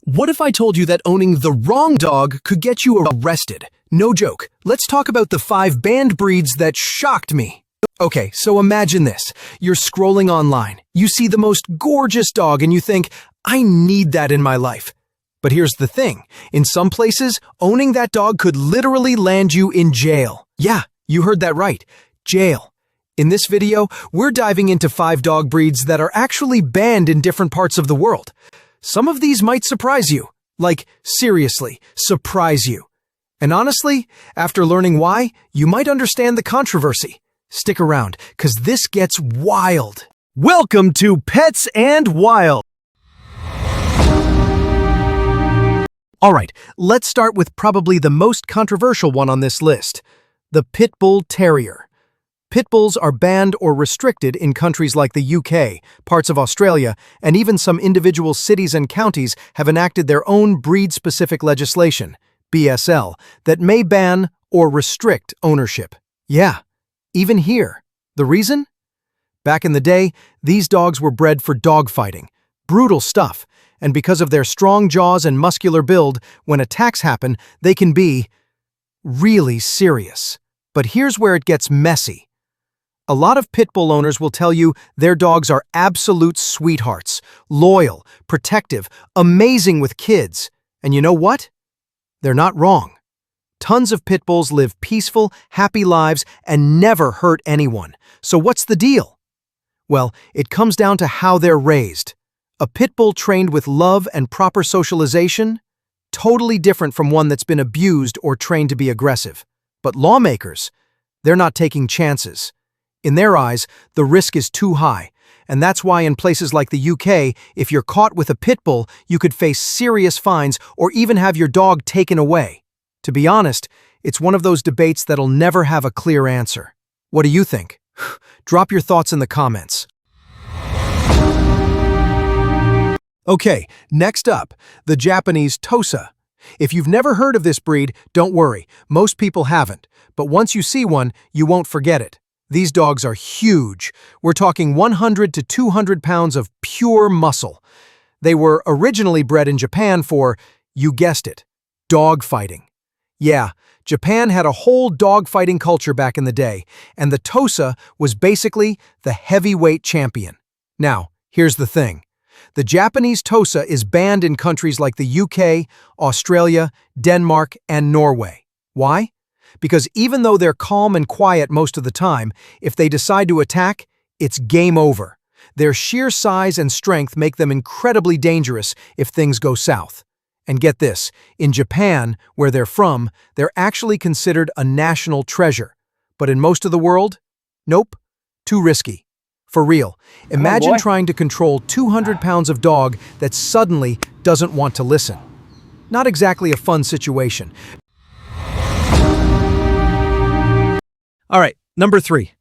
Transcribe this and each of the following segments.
What if I told you that owning the wrong dog could get you arrested? No joke. Let's talk about the 5 banned breeds that shocked me. Okay, so imagine this. You're scrolling online. You see the most gorgeous dog and you think, I need that in my life. But here's the thing. In some places, owning that dog could literally land you in jail. Yeah, you heard that right. Jail. In this video, we're diving into 5 dog breeds that are actually banned in different parts of the world. Some of these might surprise you. Like, seriously, surprise you. And honestly, after learning why, you might understand the controversy. Stick around, because this gets wild. Welcome to Pets and Wild. Alright, let's start with probably the most controversial one on this list. The Pit Bull Terrier. Pit bulls are banned or restricted in countries like the UK, parts of Australia, and even some individual cities and counties have enacted their own breed-specific legislation, BSL, that may ban or restrict ownership. Yeah, even here. The reason? Back in the day, these dogs were bred for dogfighting. Brutal stuff, and because of their strong jaws and muscular build, when attacks happen, they can be really serious. But here's where it gets messy. A lot of pit bull owners will tell you their dogs are absolute sweethearts, loyal, protective, amazing with kids. And you know what? They're not wrong. Tons of pit bulls live peaceful, happy lives and never hurt anyone. So what's the deal? Well, it comes down to how they're raised. A pit bull trained with love and proper socialization? Totally different from one that's been abused or trained to be aggressive. But lawmakers, they're not taking chances. In their eyes, the risk is too high, and that's why in places like the UK, if you're caught with a pit bull, you could face serious fines or even have your dog taken away. To be honest, it's one of those debates that'll never have a clear answer. What do you think? Drop your thoughts in the comments. Okay, next up, the Japanese Tosa. If you've never heard of this breed, don't worry, most people haven't, but once you see one, you won't forget it. These dogs are huge. We're talking 100 to 200 pounds of pure muscle. They were originally bred in Japan for, you guessed it, dog fighting. Yeah, Japan had a whole dog fighting culture back in the day, and the Tosa was basically the heavyweight champion. Now, here's the thing. The Japanese Tosa is banned in countries like the UK, Australia, Denmark, and Norway. Why? Because even though they're calm and quiet most of the time, if they decide to attack, it's game over. Their sheer size and strength make them incredibly dangerous if things go south. And get this, in Japan, where they're from, they're actually considered a national treasure. But in most of the world, nope, too risky. For real, imagine trying to control 200 pounds of dog that suddenly doesn't want to listen. Not exactly a fun situation. All right, number 3.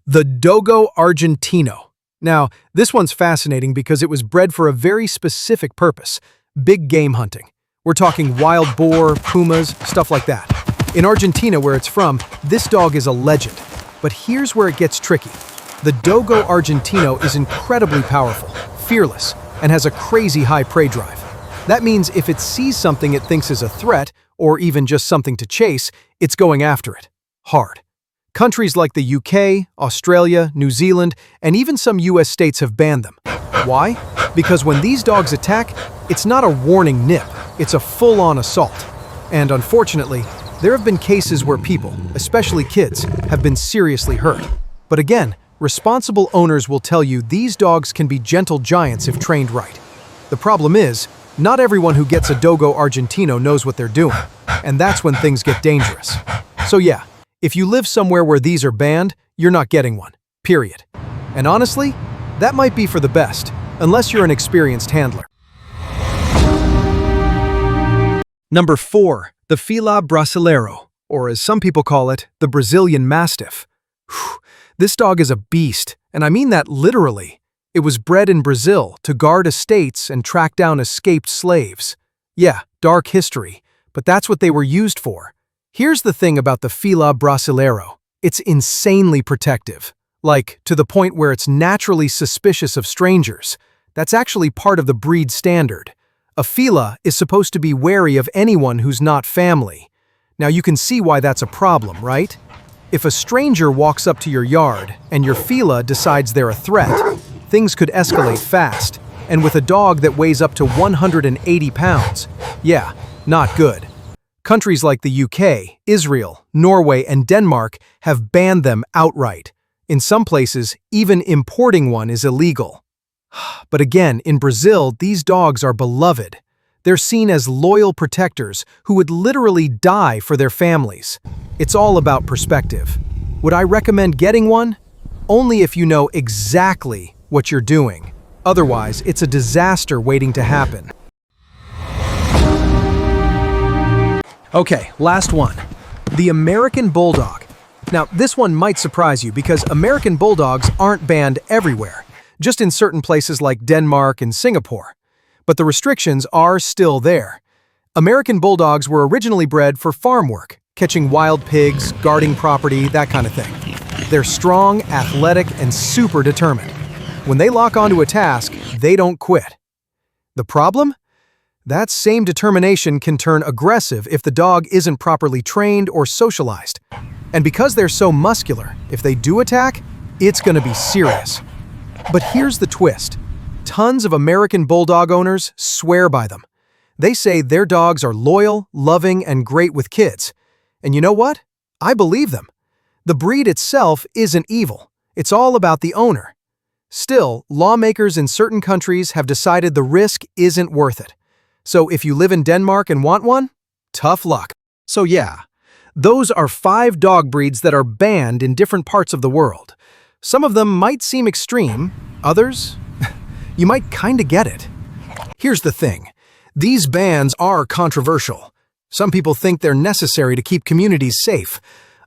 The Dogo Argentino. Now, this one's fascinating because it was bred for a very specific purpose, big game hunting. We're talking wild boar, pumas, stuff like that. In Argentina, where it's from, this dog is a legend. But here's where it gets tricky. The Dogo Argentino is incredibly powerful, fearless, and has a crazy high prey drive. That means if it sees something it thinks is a threat, or even just something to chase, it's going after it. Hard. Countries like the UK, Australia, New Zealand, and even some US states have banned them. Why? Because when these dogs attack, it's not a warning nip, it's a full-on assault. And unfortunately, there have been cases where people, especially kids, have been seriously hurt. But again, responsible owners will tell you these dogs can be gentle giants if trained right. The problem is, not everyone who gets a Dogo Argentino knows what they're doing, and that's when things get dangerous. So yeah, if you live somewhere where these are banned, you're not getting one, period. And honestly, that might be for the best, unless you're an experienced handler. Number 4, the Fila Brasileiro, or as some people call it, the Brazilian Mastiff. This dog is a beast, and I mean that literally. It was bred in Brazil to guard estates and track down escaped slaves. Yeah, dark history, but that's what they were used for. Here's the thing about the Fila Brasileiro. It's insanely protective. Like, to the point where it's naturally suspicious of strangers. That's actually part of the breed standard. A fila is supposed to be wary of anyone who's not family. Now you can see why that's a problem, right? If a stranger walks up to your yard and your fila decides they're a threat, things could escalate fast. And with a dog that weighs up to 180 pounds, yeah, not good. Countries like the UK, Israel, Norway, and Denmark have banned them outright. In some places, even importing one is illegal. But again, in Brazil, these dogs are beloved. They're seen as loyal protectors who would literally die for their families. It's all about perspective. Would I recommend getting one? Only if you know exactly what you're doing. Otherwise, it's a disaster waiting to happen. Okay, last one. The American Bulldog. Now, this one might surprise you because American Bulldogs aren't banned everywhere, just in certain places like Denmark and Singapore. But the restrictions are still there. American Bulldogs were originally bred for farm work, catching wild pigs, guarding property, that kind of thing. They're strong, athletic, and super determined. When they lock onto a task, they don't quit. The problem? That same determination can turn aggressive if the dog isn't properly trained or socialized. And because they're so muscular, if they do attack, it's going to be serious. But here's the twist. Tons of American Bulldog owners swear by them. They say their dogs are loyal, loving, and great with kids. And you know what? I believe them. The breed itself isn't evil. It's all about the owner. Still, lawmakers in certain countries have decided the risk isn't worth it. So if you live in Denmark and want one, tough luck. So yeah, those are 5 dog breeds that are banned in different parts of the world. Some of them might seem extreme, others, you might kinda get it. Here's the thing, these bans are controversial. Some people think they're necessary to keep communities safe.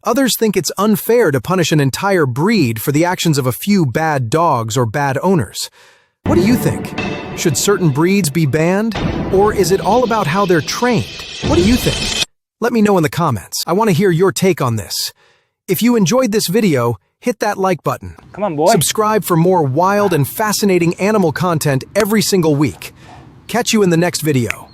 Others think it's unfair to punish an entire breed for the actions of a few bad dogs or bad owners. What do you think? Should certain breeds be banned? Or is it all about how they're trained? What do you think? Let me know in the comments. I want to hear your take on this. If you enjoyed this video, hit that like button. Come on, boy. Subscribe for more wild and fascinating animal content every single week. Catch you in the next video.